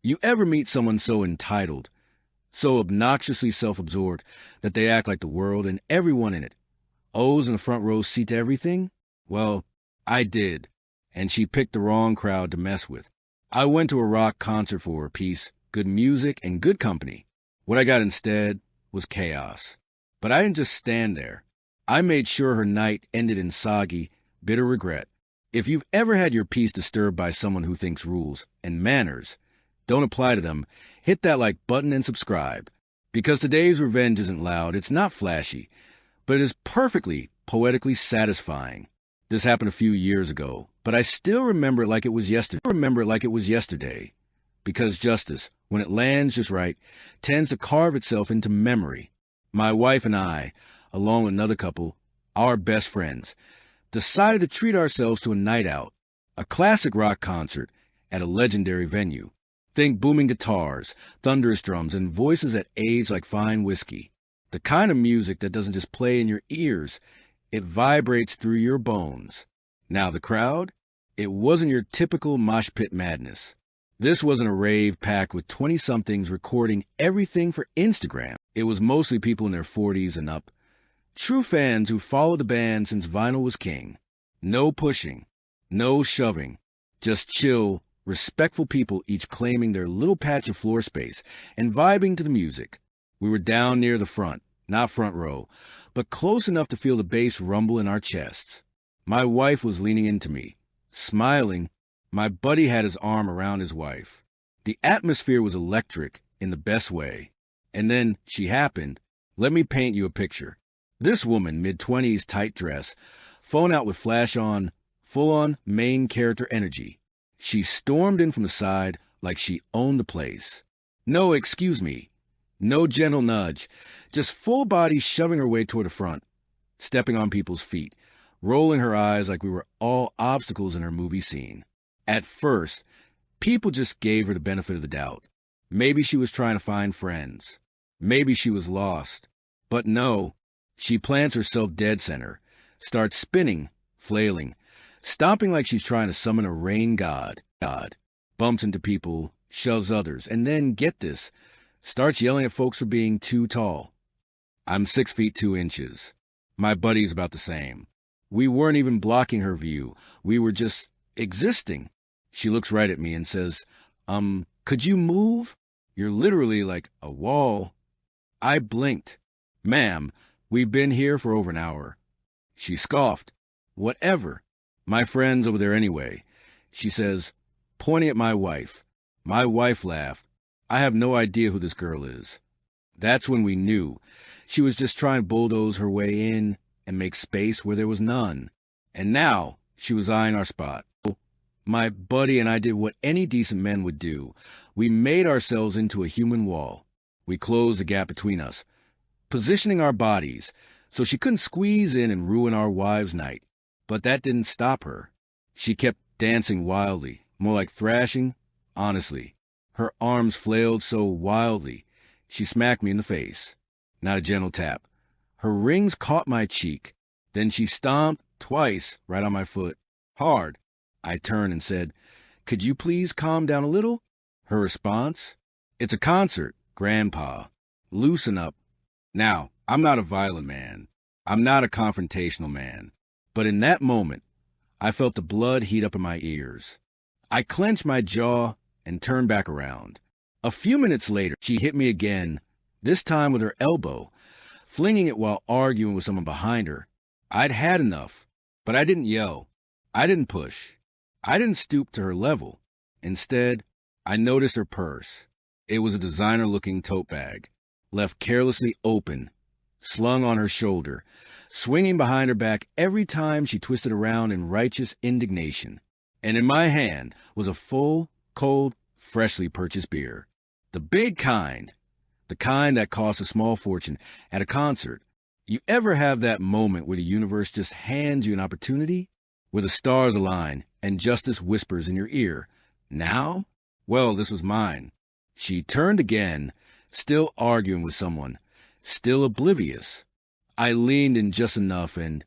You ever meet someone so entitled, so obnoxiously self-absorbed that they act like the world and everyone in it owes in the front row seat to everything? Well, I did, and she picked the wrong crowd to mess with. I went to a rock concert for her piece, good music, and good company. What I got instead was chaos. But I didn't just stand there. I made sure her night ended in soggy, bitter regret. If you've ever had your peace disturbed by someone who thinks rules and manners don't apply to them, hit that like button and subscribe. Because today's revenge isn't loud, it's not flashy, but it is perfectly, poetically satisfying. This happened a few years ago, but I still remember it like it was yesterday. Because justice, when it lands just right, tends to carve itself into memory. My wife and I, along with another couple, our best friends, decided to treat ourselves to a night out, a classic rock concert at a legendary venue. Think booming guitars, thunderous drums, and voices that age like fine whiskey. The kind of music that doesn't just play in your ears, it vibrates through your bones. Now the crowd? It wasn't your typical mosh pit madness. This wasn't a rave packed with 20-somethings recording everything for Instagram. It was mostly people in their 40s and up. True fans who followed the band since vinyl was king. No pushing, no shoving, just chill, respectful people each claiming their little patch of floor space and vibing to the music. We were down near the front, not front row, but close enough to feel the bass rumble in our chests. My wife was leaning into me, smiling. My buddy had his arm around his wife. The atmosphere was electric in the best way. And then she happened. Let me paint you a picture. This woman, mid-20s, tight dress, phone out with flash on, full-on main character energy. She stormed in from the side like she owned the place. No, excuse me. No gentle nudge. Just full body shoving her way toward the front, stepping on people's feet, rolling her eyes like we were all obstacles in her movie scene. At first, people just gave her the benefit of the doubt. Maybe she was trying to find friends. Maybe she was lost. But no, she plants herself dead center, starts spinning, flailing, stomping like she's trying to summon a rain god. Bumps into people, shoves others, and then, get this, starts yelling at folks for being too tall. I'm 6 feet 2 inches. My buddy's about the same. We weren't even blocking her view. We were just existing. She looks right at me and says, could you move? You're literally like a wall. I blinked. Ma'am, we've been here for over an hour. She scoffed. Whatever. My friend's over there anyway. She says, pointing at my wife. My wife laughed. I have no idea who this girl is. That's when we knew. She was just trying to bulldoze her way in and make space where there was none. And now she was eyeing our spot. My buddy and I did what any decent men would do. We made ourselves into a human wall. We closed the gap between us, positioning our bodies so she couldn't squeeze in and ruin our wives' night. But that didn't stop her. She kept dancing wildly, more like thrashing, honestly. Her arms flailed so wildly, she smacked me in the face. Not a gentle tap. Her rings caught my cheek. Then she stomped twice right on my foot. Hard. I turned and said, could you please calm down a little? Her response? It's a concert, Grandpa. Loosen up. Now, I'm not a violent man. I'm not a confrontational man. But in that moment, I felt the blood heat up in my ears. I clenched my jaw and turned back around. A few minutes later, she hit me again, this time with her elbow, flinging it while arguing with someone behind her. I'd had enough, but I didn't yell. I didn't push. I didn't stoop to her level. Instead, I noticed her purse. It was a designer-looking tote bag, left carelessly open, slung on her shoulder, swinging behind her back every time she twisted around in righteous indignation. And in my hand was a full, cold, freshly purchased beer. The big kind. The kind that costs a small fortune at a concert. You ever have that moment where the universe just hands you an opportunity? Where the stars align and justice whispers in your ear, now? Well, this was mine. She turned again, still arguing with someone, still oblivious. I leaned in just enough and,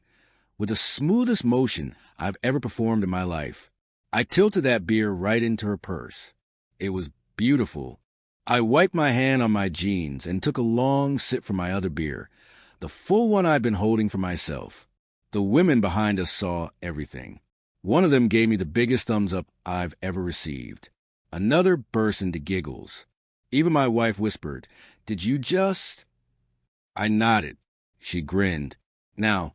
with the smoothest motion I've ever performed in my life, I tilted that beer right into her purse. It was Beautiful. I wiped my hand on my jeans and took a long sip from my other beer, the full one I'd been holding for myself. The women behind us saw everything. One of them gave me the biggest thumbs up I've ever received. Another burst into giggles. Even my wife whispered, "Did you just—" I nodded. She grinned. Now,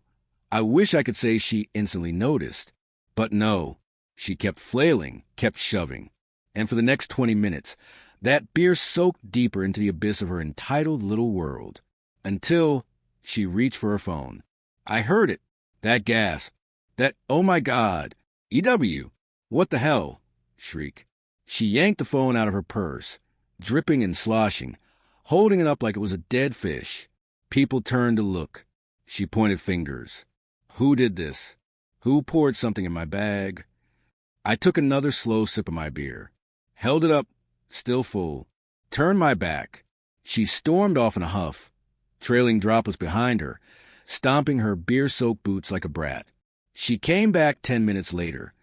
I wish I could say she instantly noticed. But no, she kept flailing, kept shoving. And for the next 20 minutes, that beer soaked deeper into the abyss of her entitled little world. Until she reached for her phone. I heard it. That gasp. That, "Oh my God, EW, what the hell?" shriek. She yanked the phone out of her purse, dripping and sloshing, holding it up like it was a dead fish. People turned to look. She pointed fingers. Who did this? Who poured something in my bag? I took another slow sip of my beer, held it up, still full, turned my back. She stormed off in a huff, trailing droplets behind her, stomping her beer-soaked boots like a brat. She came back 10 minutes later,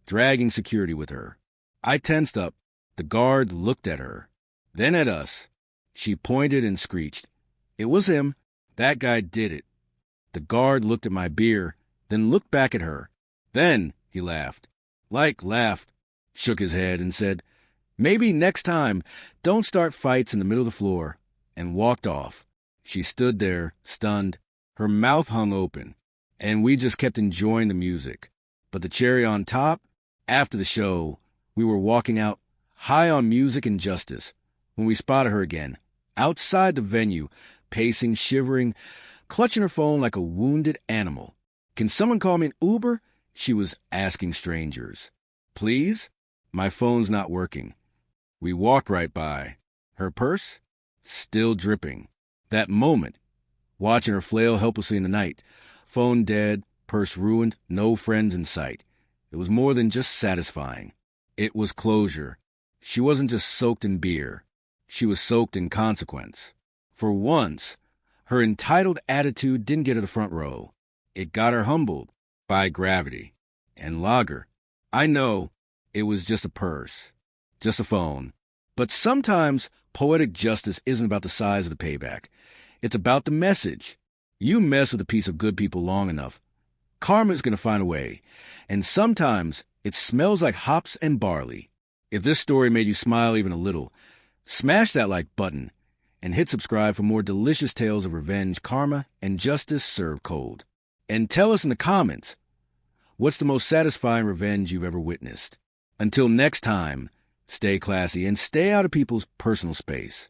dragging security with her. I tensed up. The guard looked at her, then at us. She pointed and screeched. It was him. That guy did it. The guard looked at my beer, then looked back at her. Then he laughed. Laughed, shook his head and said, "Maybe next time, don't start fights in the middle of the floor," and walked off. She stood there, stunned. Her mouth hung open, and we just kept enjoying the music. But the cherry on top, after the show, we were walking out, high on music and justice, when we spotted her again, outside the venue, pacing, shivering, clutching her phone like a wounded animal. "Can someone call me an Uber?" she was asking strangers. "Please? My phone's not working." We walked right by. Her purse? Still dripping. That moment, watching her flail helplessly in the night, phone dead, purse ruined, no friends in sight. It was more than just satisfying. It was closure. She wasn't just soaked in beer. She was soaked in consequence. For once, her entitled attitude didn't get her the front row. It got her humbled by gravity. And lager. I know it was just a purse, just a phone. But sometimes poetic justice isn't about the size of the payback. It's about the message. You mess with a piece of good people long enough, karma is going to find a way. And sometimes it smells like hops and barley. If this story made you smile even a little, smash that like button and hit subscribe for more delicious tales of revenge, karma, and justice served cold. And tell us in the comments, what's the most satisfying revenge you've ever witnessed? Until next time, stay classy and stay out of people's personal space.